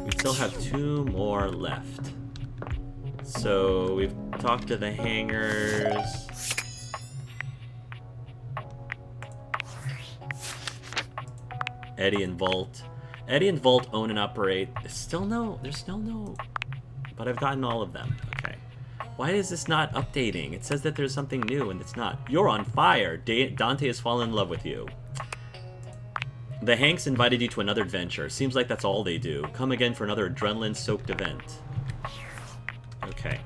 We still have 2 more left. So we've talked to the hangars. Eddie and Vault. Eddie and Vault own and operate. There's still no, but I've gotten all of them. Okay. Why is this not updating? It says that there's something new and it's not. You're on fire. Dante has fallen in love with you. The Hanks invited you to another adventure. Seems like that's all they do. Come again for another adrenaline-soaked event. Okay.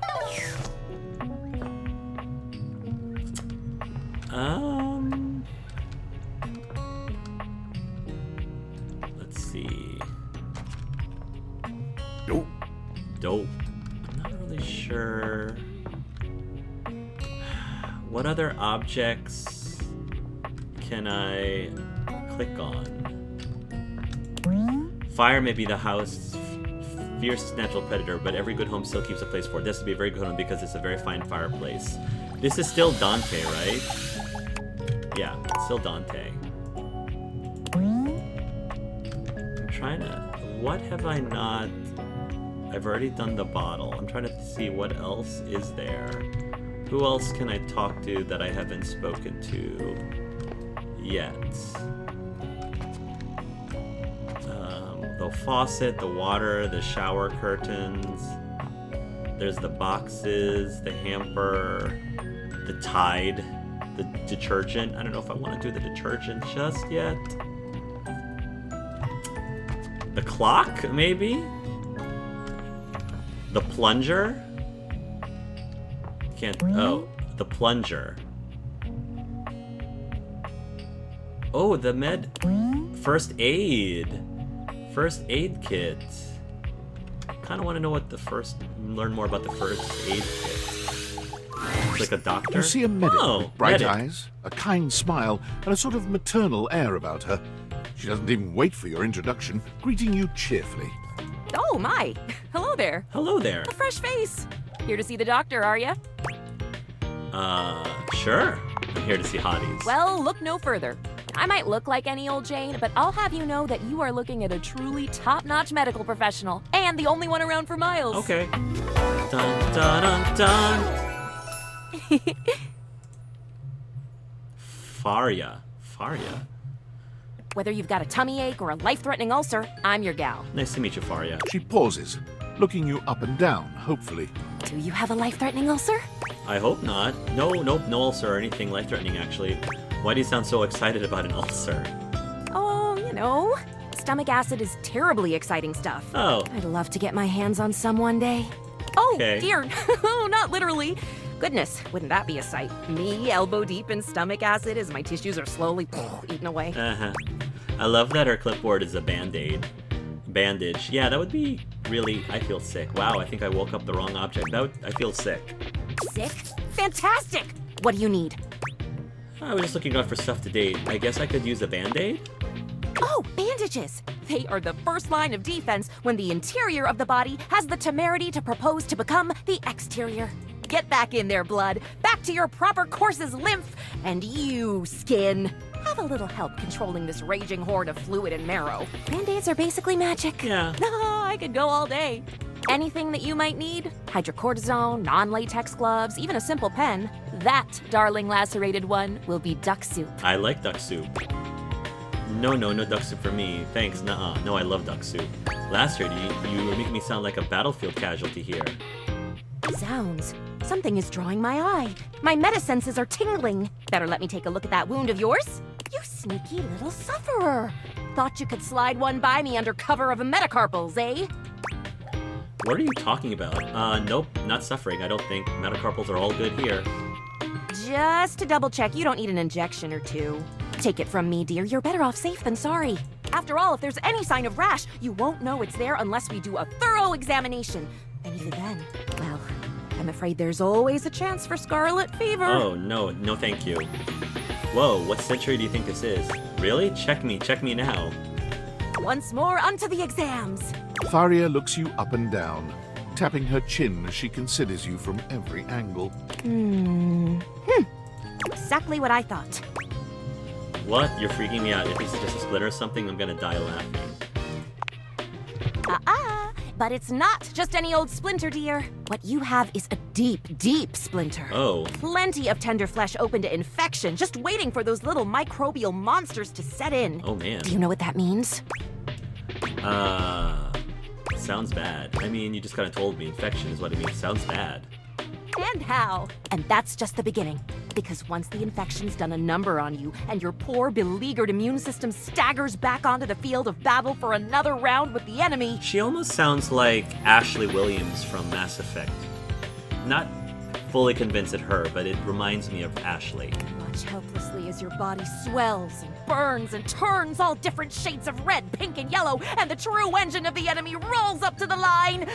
Let's see. Dope. I'm not really sure. What other objects can I click on? Fire may be the house's fierce natural predator, but every good home still keeps a place for it. This would be a very good home because it's a very fine fireplace. This is still Dante, right? Yeah, it's still Dante. I'm trying to... What have I not... I've already done the bottle. I'm trying to see what else is there. Who else can I talk to that I haven't spoken to yet? The faucet, the water, the shower curtains. There's the boxes, the hamper, the Tide, the detergent. I don't know if I want to do the detergent just yet. The clock, maybe? The plunger? Can't... Oh, the plunger. Oh, the first aid. First aid kit. Kind of want to know what learn more about the first aid kit. It's like a doctor. You see a medic with bright medic. eyes, a kind smile, and a sort of maternal air about her. She doesn't even wait for your introduction, greeting you cheerfully. Oh, my. Hello there. Hello there. A fresh face. Here to see the doctor, are you? Sure. I'm here to see hotties. Well, look no further. I might look like any old Jane, but I'll have you know that you are looking at a truly top-notch medical professional, and the only one around for miles. Okay. Dun, dun, dun, dun. Faria. Whether you've got a tummy ache or a life-threatening ulcer, I'm your gal. Nice to meet you, Faria. She pauses, looking you up and down, hopefully. Do you have a life-threatening ulcer? I hope not. No ulcer or anything life-threatening, actually. Why do you sound so excited about an ulcer? Oh, you know, stomach acid is terribly exciting stuff. Oh. I'd love to get my hands on some one day. Oh, Okay. dear. Oh, not literally. Goodness, wouldn't that be a sight? Me elbow deep in stomach acid as my tissues are slowly eaten away. Uh-huh. I love that her clipboard is a bandage. Yeah, that would be really... I feel sick. Wow, I think I woke up the wrong object. I feel sick. Sick? Fantastic! What do you need? I was just looking out for stuff to date. I guess I could use a Band-Aid? Oh, bandages! They are the first line of defense when the interior of the body has the temerity to propose to become the exterior. Get back in there, blood. Back to your proper course's lymph. And you, skin. Have a little help controlling this raging horde of fluid and marrow. Band-Aids are basically magic. Yeah. I could go all day. Anything that you might need? Hydrocortisone, non-latex gloves, even a simple pen. That, darling lacerated one, will be duck soup. I like duck soup. No duck soup for me. Thanks, nuh-uh. No, I love duck soup. Lacerated, you make me sound like a battlefield casualty here. Zounds. Something is drawing my eye. My metasenses are tingling. Better let me take a look at that wound of yours. You sneaky little sufferer. Thought you could slide one by me under cover of a metacarpals, eh? What are you talking about? Nope, not suffering, I don't think. Metacarpals are all good here. Just to double check, you don't need an injection or two. Take it from me, dear, you're better off safe than sorry. After all, if there's any sign of rash, you won't know it's there unless we do a thorough examination. And even then, well, I'm afraid there's always a chance for scarlet fever. Oh, no thank you. Whoa, what century do you think this is? Really? Check me now. Once more, onto the exams. Faria looks you up and down, tapping her chin as she considers you from every angle. Exactly what I thought. What? You're freaking me out. If this is just a splinter or something, I'm gonna die laughing. But it's not just any old splinter, dear. What you have is a deep, deep splinter. Oh. Plenty of tender flesh open to infection, just waiting for those little microbial monsters to set in. Oh, man. Do you know what that means? Sounds bad. I mean, you just kind of told me infection is what it means. Sounds bad. And how? And that's just the beginning. Because once the infection's done a number on you, and your poor, beleaguered immune system staggers back onto the field of battle for another round with the enemy, She almost sounds like Ashley Williams from Mass Effect. Not fully convinced at her, but it reminds me of Ashley. watch helplessly as your body swells and burns and turns all different shades of red, pink, and yellow, and the true engine of the enemy rolls up to the line.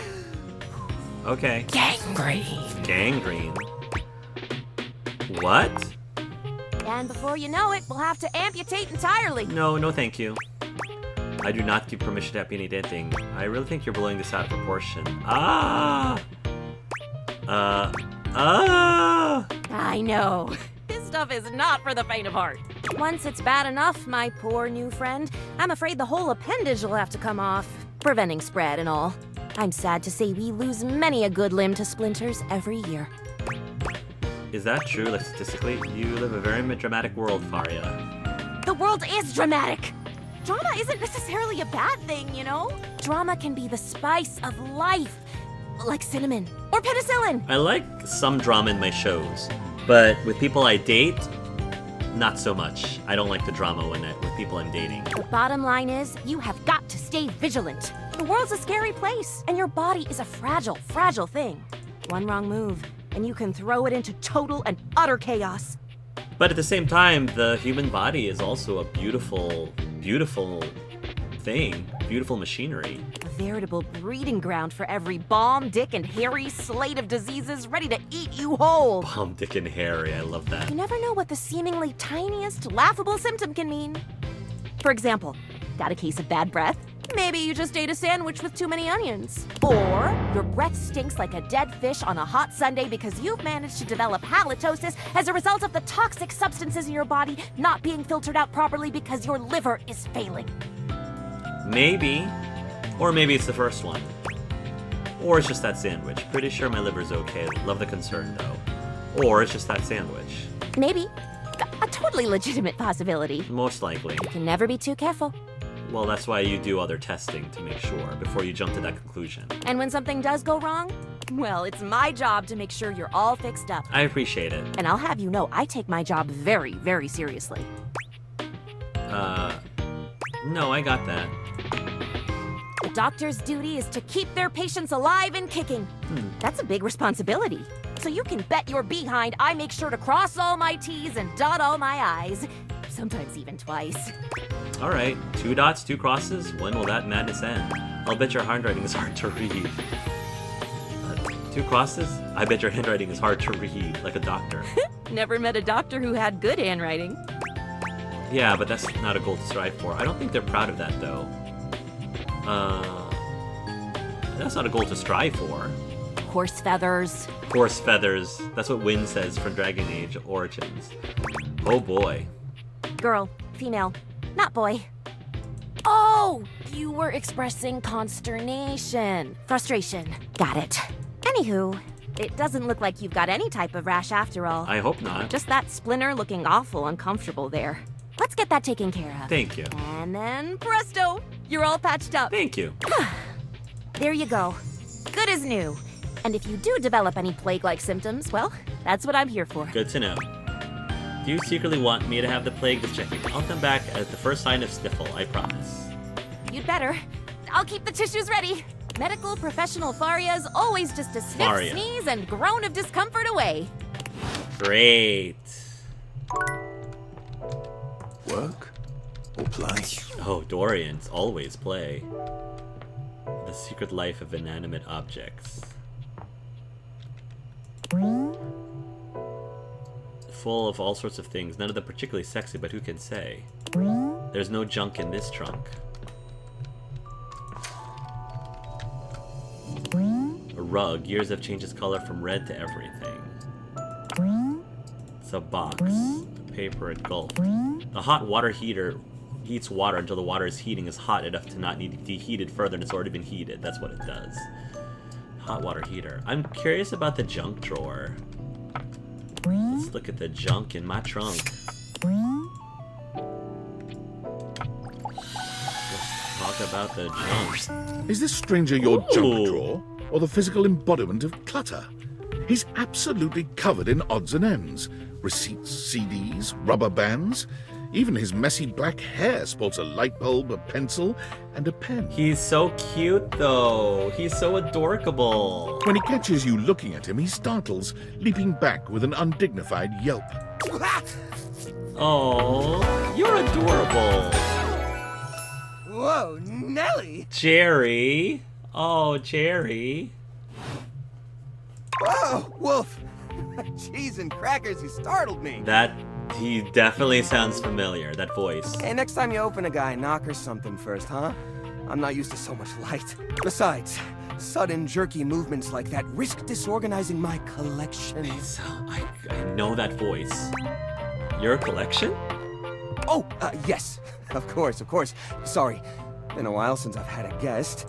Okay. Gangrene. Gangrene. What? And before you know it, we'll have to amputate entirely. No, no thank you. I do not give permission to amputate anything. I really think you're blowing this out of proportion. I know. This stuff is not for the faint of heart. Once it's bad enough, my poor new friend, I'm afraid the whole appendage will have to come off, preventing spread and all. I'm sad to say we lose many a good limb to splinters every year. Is that true, like statistically? You live a very dramatic world, Faria. The world is dramatic. Drama isn't necessarily a bad thing, you know? Drama can be the spice of life, like cinnamon or penicillin. I like some drama in my shows, but with people I date, not so much. I don't like the drama with people I'm dating. The bottom line is, you have got to stay vigilant. The world's a scary place, and your body is a fragile, fragile thing. One wrong move, and you can throw it into total and utter chaos. But at the same time, the human body is also a beautiful, beautiful thing. Beautiful machinery. A veritable breeding ground for every bomb, dick, and hairy slate of diseases ready to eat you whole. Bomb, Dick, and Harry, I love that. You never know what the seemingly tiniest, laughable symptom can mean. For example, got a case of bad breath? Maybe you just ate a sandwich with too many onions. Or your breath stinks like a dead fish on a hot Sunday because you've managed to develop halitosis as a result of the toxic substances in your body not being filtered out properly because your liver is failing. Maybe. Or maybe it's the first one. Or it's just that sandwich. Pretty sure my liver's okay. Love the concern, though. Or it's just that sandwich. Maybe. A totally legitimate possibility. Most likely. You can never be too careful. Well, that's why you do other testing to make sure before you jump to that conclusion. And when something does go wrong, well, it's my job to make sure you're all fixed up. I appreciate it. And I'll have you know, I take my job very, very seriously. No, I got that. The doctor's duty is to keep their patients alive and kicking. That's a big responsibility. So you can bet your behind I make sure to cross all my T's and dot all my I's. Sometimes even twice. All right, 2 dots, 2 crosses. When will that madness end? I'll bet your handwriting is hard to read. 2 crosses? I bet your handwriting is hard to read, like a doctor. Never met a doctor who had good handwriting. Yeah, but that's not a goal to strive for. I don't think they're proud of that, though. That's not a goal to strive for. Horse feathers. Horse feathers. That's what Wynn says from Dragon Age Origins. Oh boy. Girl. Female. Not boy. Oh! You were expressing consternation. Frustration. Got it. Anywho, it doesn't look like you've got any type of rash after all. I hope not. Just that splinter looking awful uncomfortable there. Let's get that taken care of. Thank you. And then presto, you're all patched up. Thank you. There you go. Good as new. And if you do develop any plague-like symptoms, well, that's what I'm here for. Good to know. Do you secretly want me to have the plague? Just checking. I'll come back at the first sign of sniffle, I promise. You'd better. I'll keep the tissues ready. Medical professional Faria's always just a sniff, Faria. sneeze, and groan of discomfort away. Great. Work or play? Oh, Dorian's always play. The secret life of inanimate objects. Full of all sorts of things, none of them particularly sexy, but who can say? There's no junk in this trunk. A rug. Years have changed its color from red to everything. It's a box. Paper engulfed. The hot water heater heats water until the water is heating is hot enough to not need to be heated further, and it's already been heated. That's what it does. Hot water heater. I'm curious about the junk drawer. Let's look at the junk in my trunk. Let's talk about the junk. Is this stranger your junk Ooh. drawer, or the physical embodiment of clutter? He's absolutely covered in odds and ends. Receipts, CDs, rubber bands. Even his messy black hair sports a light bulb, a pencil, and a pen. He's so cute, though. He's so adorable. When he catches you looking at him, he startles, leaping back with an undignified yelp. Oh, you're adorable. Whoa, Nelly! Jerry. Oh, Jerry. Whoa, Wolf! Cheese and crackers, you startled me. He definitely sounds familiar, that voice. Hey, next time you open a guy, knock or something first, huh? I'm not used to so much light. Besides, sudden jerky movements like that risk disorganizing my collection. So, I know that voice. Your collection? Oh, yes. Of course. Sorry. Been a while since I've had a guest.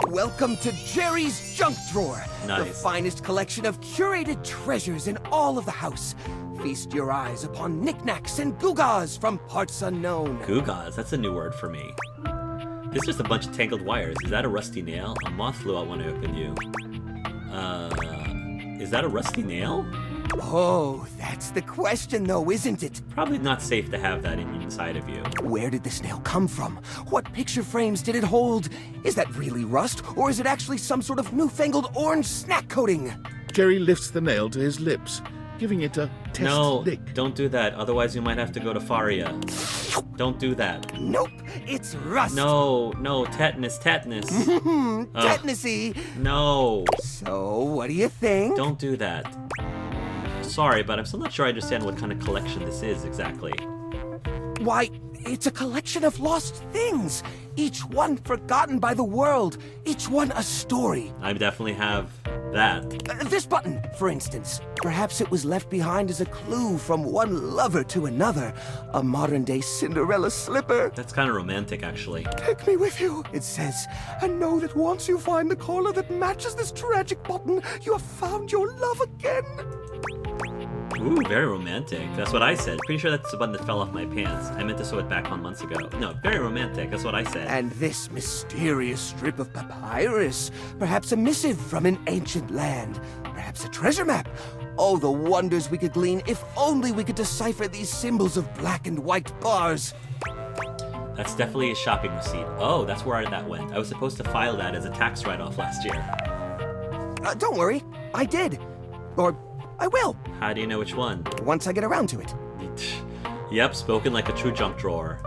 Welcome to Jerry's Junk Drawer. Nice. The finest collection of curated treasures in all of the house. Feast your eyes upon knickknacks and gewgaws from parts unknown. Gewgaws, that's a new word for me. This is just a bunch of tangled wires. Is that a rusty nail? A moth flew out when I opened you. Is that a rusty nail? Oh, that's the question though, isn't it? Probably not safe to have that inside of you. Where did this nail come from? What picture frames did it hold? Is that really rust, or is it actually some sort of newfangled orange snack coating? Jerry lifts the nail to his lips, giving it a test No, lick. don't do that. Otherwise you might have to go to Faria. Don't do that. Nope, it's rust. No, tetanus. Tetanusy. No, So, what do you think? don't do that. Sorry, but I'm still not sure I understand what kind of collection this is exactly. Why, it's a collection of lost things. Each one forgotten by the world. Each one a story. I definitely have that. This button, for instance. Perhaps it was left behind as a clue from one lover to another. A modern-day Cinderella slipper. That's kind of romantic, actually. Take me with you, it says. And know that once you find the collar that matches this tragic button, you have found your love again. Ooh, very romantic. That's what I said. Pretty sure that's the button that fell off my pants. I meant to sew it back on months ago. No, very romantic. That's what I said. And this mysterious strip of papyrus. Perhaps a missive from an ancient land. Perhaps a treasure map. Oh, the wonders we could glean if only we could decipher these symbols of black and white bars. That's definitely a shopping receipt. Oh, that's where that went. I was supposed to file that as a tax write-off last year. Don't worry, I did. Or I will, How do you know which one? once I get around to it. Yep, spoken like a true junk drawer.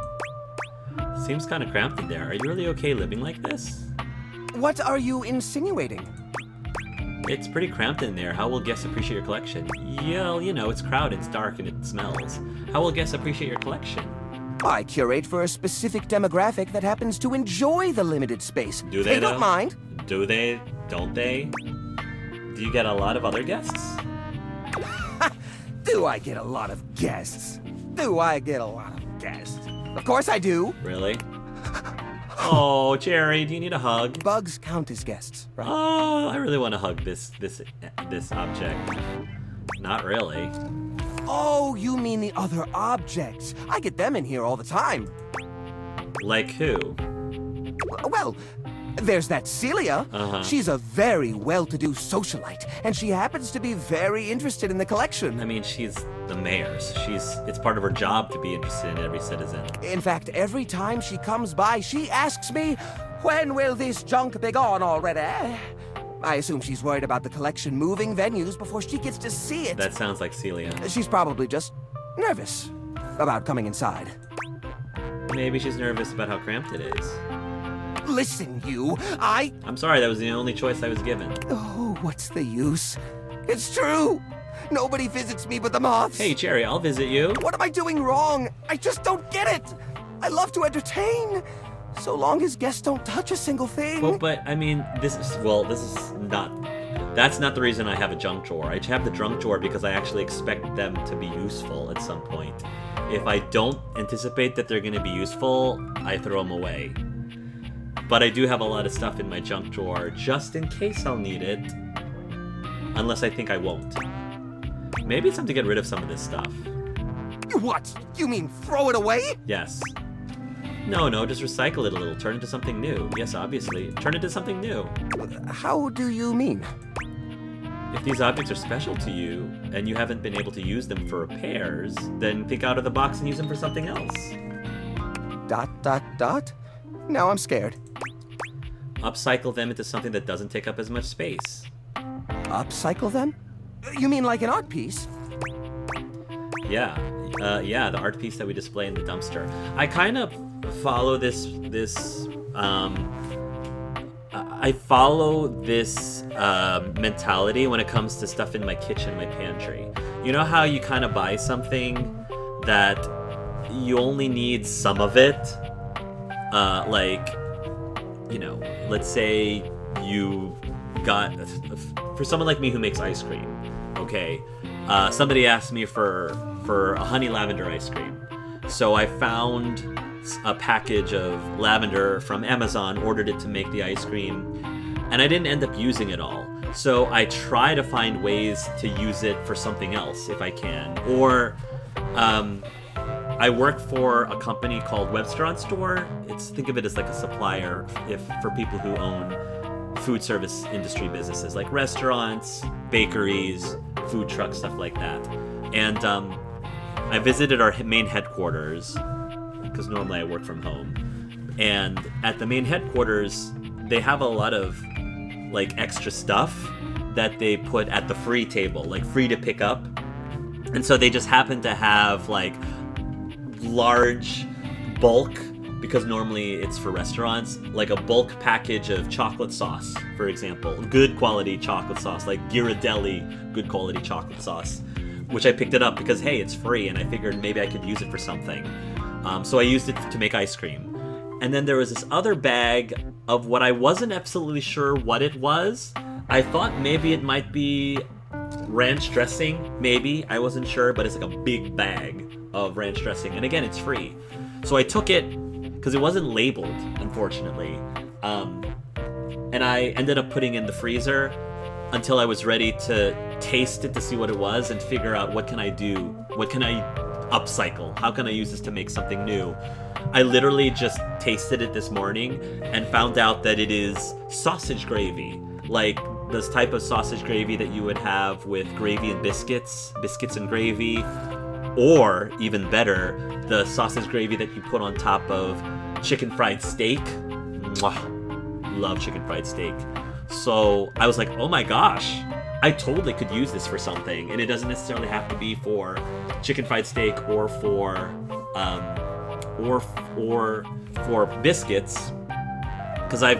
Seems kind of cramped in there. Are you really okay living like this? What are you insinuating? It's pretty cramped in there. How will guests appreciate your collection? Yeah, well, you know, it's crowded, it's dark, and it smells. How will guests appreciate your collection? I curate for a specific demographic that happens to enjoy the limited space. Do they, don't though? mind. Do they? Don't they? Do you get a lot of other guests? Do I get a lot of guests? Do I get a lot of guests? Of course I do. Really? Oh, Jerry, do you need a hug? Bugs count as guests, right? Oh, I really want to hug this object. Not really. Oh, you mean the other objects. I get them in here all the time. Like who? Well, there's that Celia. Uh-huh. She's a very well-to-do socialite, and she happens to be very interested in the collection. I mean, she's the mayor's. It's part of her job to be interested in every citizen. In fact, every time she comes by, she asks me, when will this junk be gone already? I assume she's worried about the collection moving venues before she gets to see it. That sounds like Celia. She's probably just nervous about coming inside. Maybe she's nervous about how cramped it is. Listen, you, I'm sorry, that was the only choice I was given. Oh, what's the use? It's true! Nobody visits me but the moths! Hey, Jerry, I'll visit you. What am I doing wrong? I just don't get it! I love to entertain! So long as guests don't touch a single thing. Well, but, I mean, that's That's not the reason I have a junk drawer. I have the junk drawer because I actually expect them to be useful at some point. If I don't anticipate that they're going to be useful, I throw them away. But I do have a lot of stuff in my junk drawer just in case I'll need it. Unless I think I won't. Maybe it's time to get rid of some of this stuff. What? You mean throw it away? Yes. No, just recycle it a little. Turn it into something new. Yes, obviously. Turn it into something new. How do you mean? If these objects are special to you, and you haven't been able to use them for repairs, then think out of the box and use them for something else. ... Now I'm scared. Upcycle them into something that doesn't take up as much space. Upcycle them? You mean like an art piece? Yeah, the art piece that we display in the dumpster. I kind of follow this mentality when it comes to stuff in my kitchen, my pantry. You know how you kind of buy something that you only need some of it? Like, you know, let's say you got, for someone like me who makes ice cream, okay, somebody asked me for a honey lavender ice cream. So I found a package of lavender from Amazon, ordered it to make the ice cream, and I didn't end up using it all. So I try to find ways to use it for something else if I can. Or I work for a company called Webster Store. Think of it as like a supplier for people who own food service industry businesses like restaurants, bakeries, food trucks, stuff like that. And I visited our main headquarters because normally I work from home. And at the main headquarters, they have a lot of like extra stuff that they put at the free table, like free to pick up. And so they just happen to have like large bulk, because normally it's for restaurants, like a bulk package of chocolate sauce, for example. Good quality chocolate sauce, like Ghirardelli good quality chocolate sauce, which I picked it up because, hey, it's free, and I figured maybe I could use it for something. So I used it to make ice cream. And then there was this other bag of what I wasn't absolutely sure what it was. I thought maybe it might be ranch dressing, maybe. I wasn't sure, but it's like a big bag of ranch dressing. And again, it's free. So I took it because it wasn't labeled, unfortunately. And I ended up putting it in the freezer until I was ready to taste it to see what it was and figure out what can I do? What can I upcycle? How can I use this to make something new? I literally just tasted it this morning and found out that it is sausage gravy. Like this type of sausage gravy that you would have with gravy and biscuits and gravy, or even better, the sausage gravy that you put on top of chicken fried steak. Mwah. Love chicken fried steak. So I was like, oh my gosh, I totally could use this for something, and it doesn't necessarily have to be for chicken fried steak or for biscuits, because I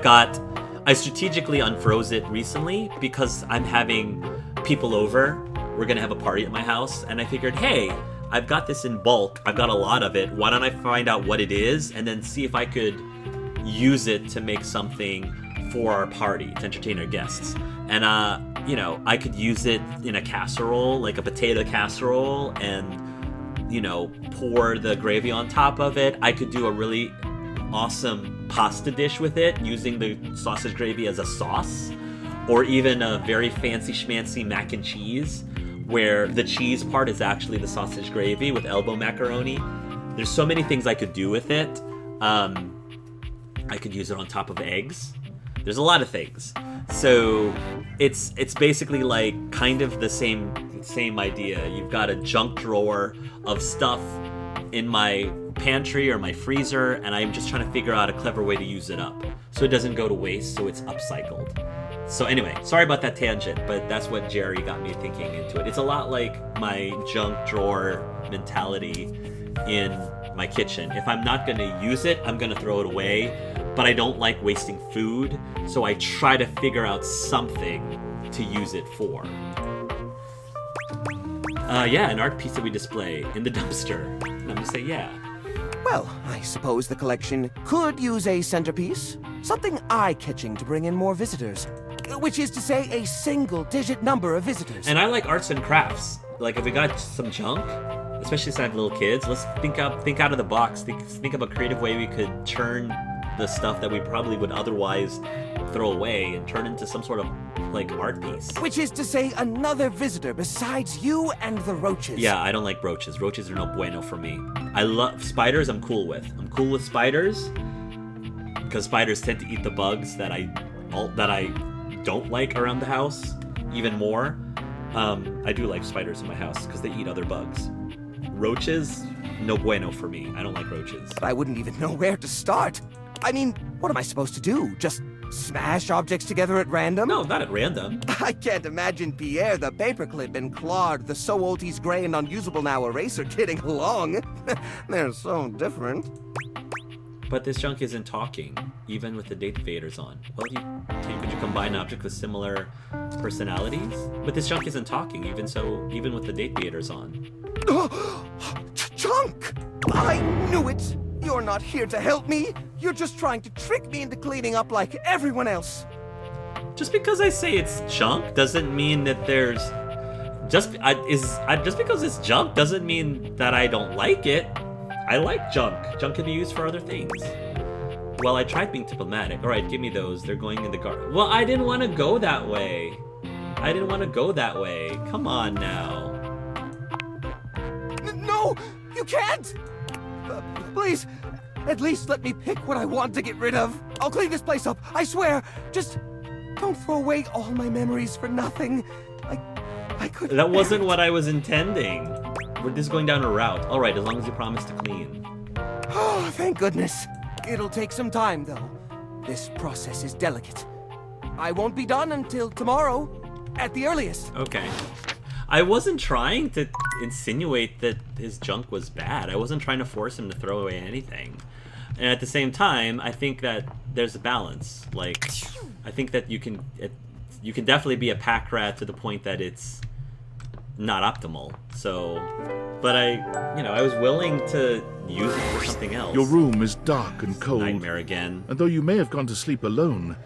strategically unfroze it recently because I'm having people over. We're gonna have a party at my house, and I figured, hey, I've got this in bulk. I've got a lot of it. Why don't I find out what it is and then see if I could use it to make something for our party to entertain our guests. And I could use it in a casserole, like a potato casserole, and pour the gravy on top of it. I could do a really awesome pasta dish with it using the sausage gravy as a sauce, or even a very fancy schmancy mac and cheese where the cheese part is actually the sausage gravy with elbow macaroni. There's so many things I could do with it. I could use it on top of eggs. There's a lot of things. So it's basically like kind of the same idea. You've got a junk drawer of stuff in my pantry or my freezer, and I'm just trying to figure out a clever way to use it up so it doesn't go to waste, so it's upcycled. So anyway, sorry about that tangent, but that's what Jerry got me thinking into it. It's a lot like my junk drawer mentality in my kitchen. If I'm not going to use it, I'm going to throw it away, but I don't like wasting food, so I try to figure out something to use it for. An art piece that we display in the dumpster. And I'm going to say, yeah. Well, I suppose the collection could use a centerpiece. Something eye-catching to bring in more visitors. which is to say a single-digit number of visitors. And I like arts and crafts. Like if we got some junk, especially since I have little kids, let's think out of the box. Think of a creative way we could turn the stuff that we probably would otherwise throw away and turn into some sort of like art piece. Which is to say another visitor besides you and the roaches. Yeah, I don't like roaches. Roaches are no bueno for me. I love spiders. I'm cool with spiders because spiders tend to eat the bugs that I don't like around the house even more. I do like spiders in my house because they eat other bugs. Roaches, no bueno for me. I don't like roaches. But I wouldn't even know where to start. I mean, what am I supposed to do? Just smash objects together at random? No, not at random. I can't imagine Pierre the Paperclip and Claude the So Old He's Gray and Unusable Now Eraser getting along. They're so different. But this junk isn't talking, even with the date faders on. Could you combine objects with similar personalities? But this junk isn't talking, even with the date faders on. Chunk! I knew it! You're not here to help me. You're just trying to trick me into cleaning up like everyone else. Just because I say it's junk doesn't mean that there's just because it's junk doesn't mean that I don't like it. I like junk. Junk can be used for other things. Well, I tried being diplomatic. All right, give me those. They're going in the garden. Well, I didn't want to go that way. Come on now. No, you can't. Please, at least let me pick what I want to get rid of. I'll clean this place up, I swear. Just don't throw away all my memories for nothing. I couldn't. That wasn't what I was intending. We're just going down a route. All right, as long as you promise to clean. Oh, thank goodness. It'll take some time, though. This process is delicate. I won't be done until tomorrow, at the earliest. Okay. I wasn't trying to insinuate that his junk was bad. I wasn't trying to force him to throw away anything. And at the same time, I think that there's a balance. Like, I think that you can definitely be a pack rat to the point that it's not optimal. So, but I was willing to use it for something else. Your room is dark and cold. Nightmare again. And though you may have gone to sleep alone,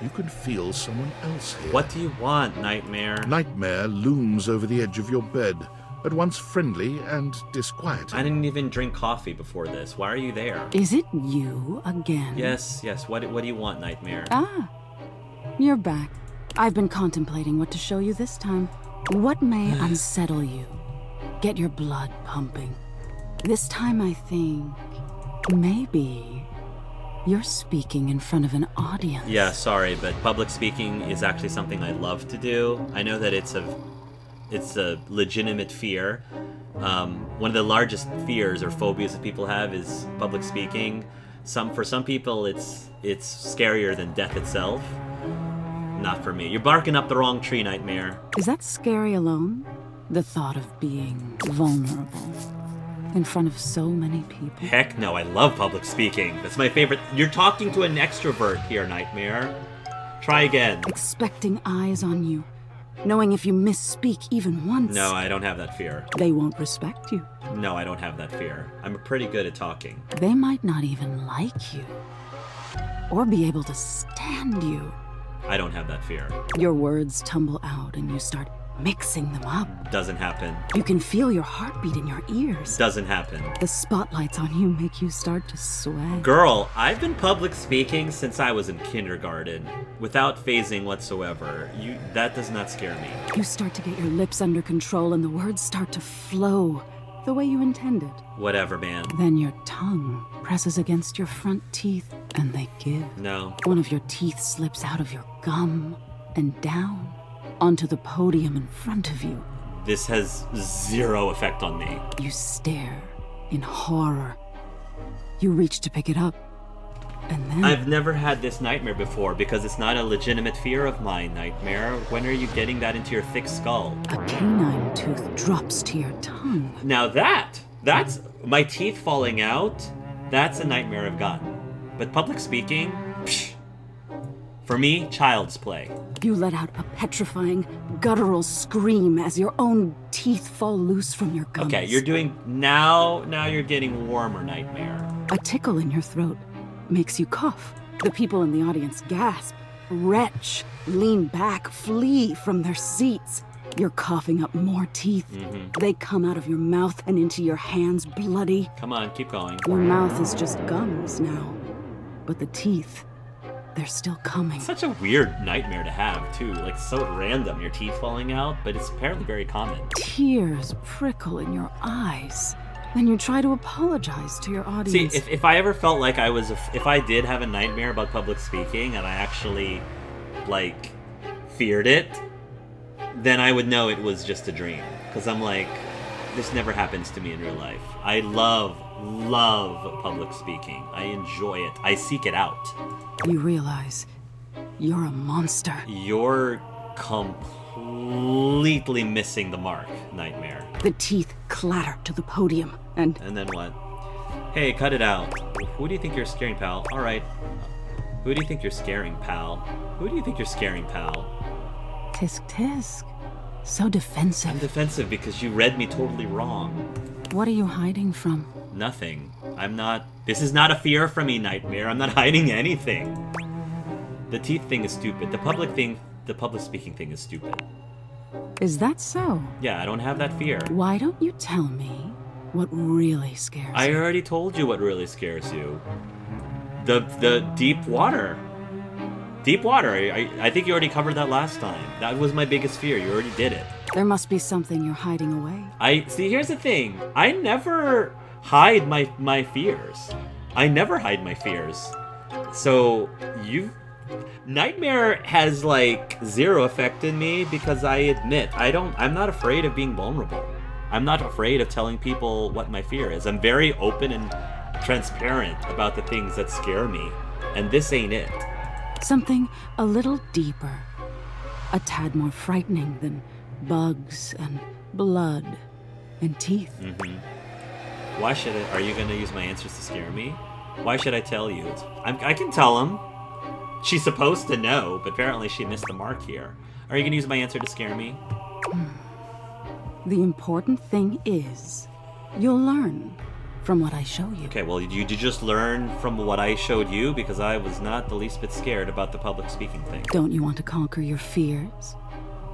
you can feel someone else here. What do you want, Nightmare? Nightmare looms over the edge of your bed, at once friendly and disquieting. I didn't even drink coffee before this. Why are you there? Is it you again? Yes. What do you want, Nightmare? Ah, you're back. I've been contemplating what to show you this time. What may unsettle you? Get your blood pumping. This time I think maybe you're speaking in front of an audience. Yeah, sorry, but public speaking is actually something I love to do. I know that it's a legitimate fear. One of the largest fears or phobias that people have is public speaking. For some people, it's scarier than death itself. Not for me. You're barking up the wrong tree, Nightmare. Is that scary alone? The thought of being vulnerable in front of so many people? Heck no, I love public speaking. That's my favorite. You're talking to an extrovert here, Nightmare. Try again. Expecting eyes on you, knowing if you misspeak even once... No, I don't have that fear. They won't respect you. No, I don't have that fear. I'm pretty good at talking. They might not even like you, or be able to stand you. I don't have that fear. Your words tumble out and you start mixing them up. Doesn't happen. You can feel your heartbeat in your ears. Doesn't happen. The spotlights on you make you start to sweat. Girl, I've been public speaking since I was in kindergarten, without phasing whatsoever. That does not scare me. You start to get your lips under control and the words start to flow the way you intended. Whatever, man. Then your tongue presses against your front teeth and they give. No. One of your teeth slips out of your gum and down onto the podium in front of you. This has zero effect on me. You stare in horror. You reach to pick it up, and then... I've never had this nightmare before because it's not a legitimate fear of mine, Nightmare. When are you getting that into your thick skull? A canine tooth drops to your tongue. Now that's my teeth falling out. That's a nightmare I've gotten. But public speaking, psh, for me, child's play. You let out a petrifying, guttural scream as your own teeth fall loose from your gums. Okay, now you're getting warmer, Nightmare. A tickle in your throat makes you cough. The people in the audience gasp, Wretch, lean back, flee from their seats. You're coughing up more teeth. They come out of your mouth and into your hands bloody. Come on, keep going. Your mouth is just gums now. But the teeth, they're still coming. Such a weird nightmare to have, too. Like, so random, your teeth falling out, but it's apparently very common. Tears prickle in your eyes. Then you try to apologize to your See, audience. if I ever felt like I was, if I did have a nightmare about public speaking and I actually, like, feared it, then I would know it was just a dream. Because I'm like, this never happens to me in real life. I love public speaking. I enjoy it. I seek it out. You realize you're a monster. You're completely missing the mark, Nightmare. The teeth clatter to the podium, and And then what? Hey, cut it out. Who do you think you're scaring, pal? All right. Who do you think you're scaring, pal? Who do you think you're scaring, pal? tisk tisk. So I'm defensive. defensive because you read me totally wrong. What are you hiding from? Nothing. I'm not... This is not a fear for me, Nightmare. I'm not hiding anything. The teeth thing is stupid. The public speaking thing is stupid. Is that so? Yeah, I don't have that fear. Why don't you tell me what really scares I you? already told you what really scares you. The deep water. Deep water. I think you already covered that last time. That was my biggest fear. You already did it. There must be something you're hiding away. See, here's the thing. I never hide my fears. I never hide my fears. So Nightmare has like zero effect in me because I admit I'm not afraid of being vulnerable. I'm not afraid of telling people what my fear is. I'm very open and transparent about the things that scare me. And this ain't it. Something a little deeper. A tad more frightening than bugs and blood and teeth. Why should are you gonna use my answers to scare me? Why should I tell you? I can tell him. She's supposed to know, but apparently she missed the mark here. Are you gonna use my answer to scare me? The important thing is, you'll learn from what I show you. Okay, well, did you just learn from what I showed you? Because I was not the least bit scared about the public speaking thing. Don't you want to conquer your fears?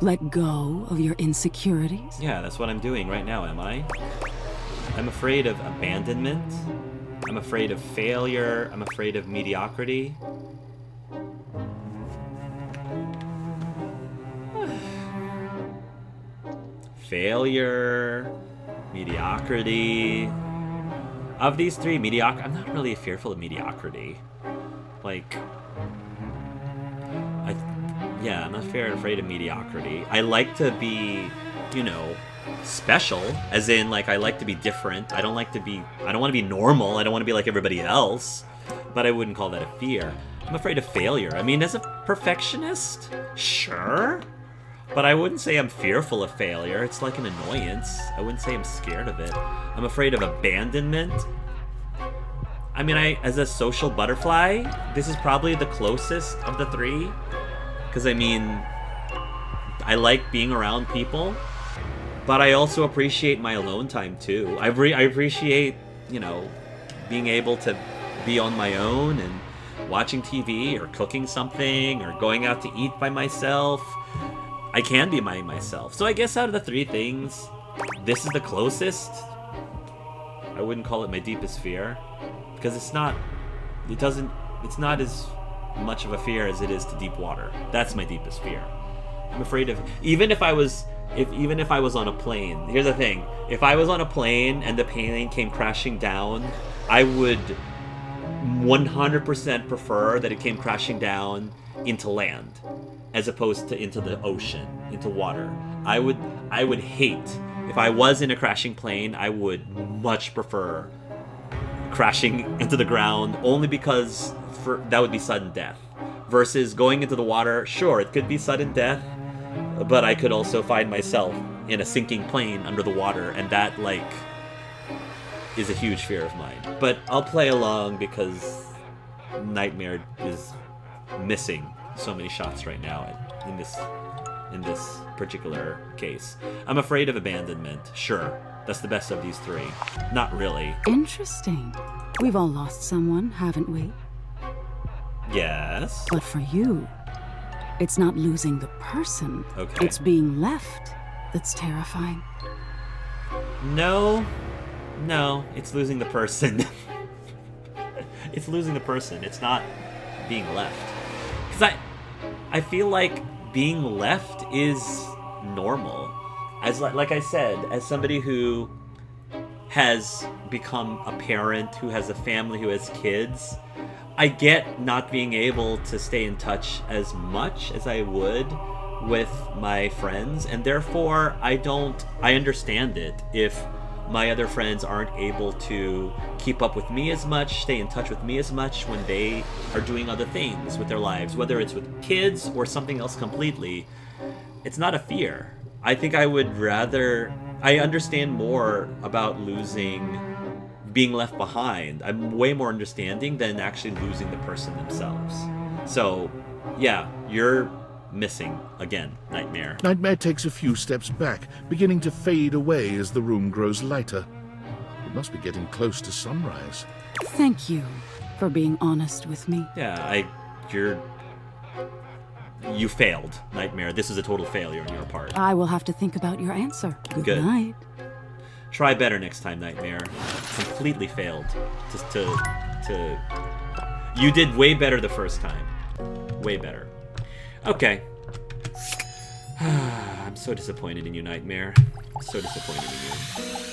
Let go of your insecurities? Yeah, that's what I'm doing right now, am I? I'm afraid of abandonment. I'm afraid of failure. I'm afraid of mediocrity. Failure, mediocrity. Of these three, I'm not really fearful of mediocrity. Like, I'm not afraid of mediocrity. I like to be, special, as in, like, I like to be different. I don't want to be normal. I don't want to be like everybody else, but I wouldn't call that a fear. I'm afraid of failure. I mean, as a perfectionist, sure. But I wouldn't say I'm fearful of failure. It's like an annoyance. I wouldn't say I'm scared of it. I'm afraid of abandonment. I mean, as a social butterfly, this is probably the closest of the three. Because, I mean, I like being around people. But I also appreciate my alone time, too. I appreciate, being able to be on my own and watching TV or cooking something or going out to eat by myself. I can be myself. So I guess out of the three things, this is the closest. I wouldn't call it my deepest fear. Because it's not as much of a fear as it is to deep water. That's my deepest fear. I'm afraid of, even if I was on a plane. Here's the thing. If I was on a plane and the plane came crashing down, I would 100% prefer that it came crashing down into land, as opposed to into the ocean, into water. I would hate, if I was in a crashing plane, I would much prefer crashing into the ground, only because that would be sudden death. Versus going into the water, sure, it could be sudden death, but I could also find myself in a sinking plane under the water, and that, is a huge fear of mine. But I'll play along because Nightmare is missing so many shots right now in this particular case. I'm afraid of abandonment. Sure, that's the best of these three. Not really. Interesting. We've all lost someone, haven't we? Yes. But for you, It's not losing the person. Okay. It's being left that's terrifying. No, it's losing the person. It's losing the person. It's not being left. Because I feel like being left is normal. As like I said, as somebody who has become a parent, who has a family, who has kids, I get not being able to stay in touch as much as I would with my friends, and therefore I understand it if my other friends aren't able to keep up with me as much, stay in touch with me as much when they are doing other things with their lives, whether it's with kids or something else completely. It's not a fear. I think I understand more about being left behind. I'm way more understanding than actually losing the person themselves. So, yeah, you're missing again, Nightmare. Nightmare takes a few steps back, beginning to fade away as the room grows lighter. It must be getting close to sunrise. Thank you for being honest with me. Yeah, you failed, Nightmare. This is a total failure on your part. I will have to think about your answer. Good night. Try better next time, Nightmare. Completely failed. You did way better the first time. Way better. Okay. I'm so disappointed in you, Nightmare. So disappointed in you.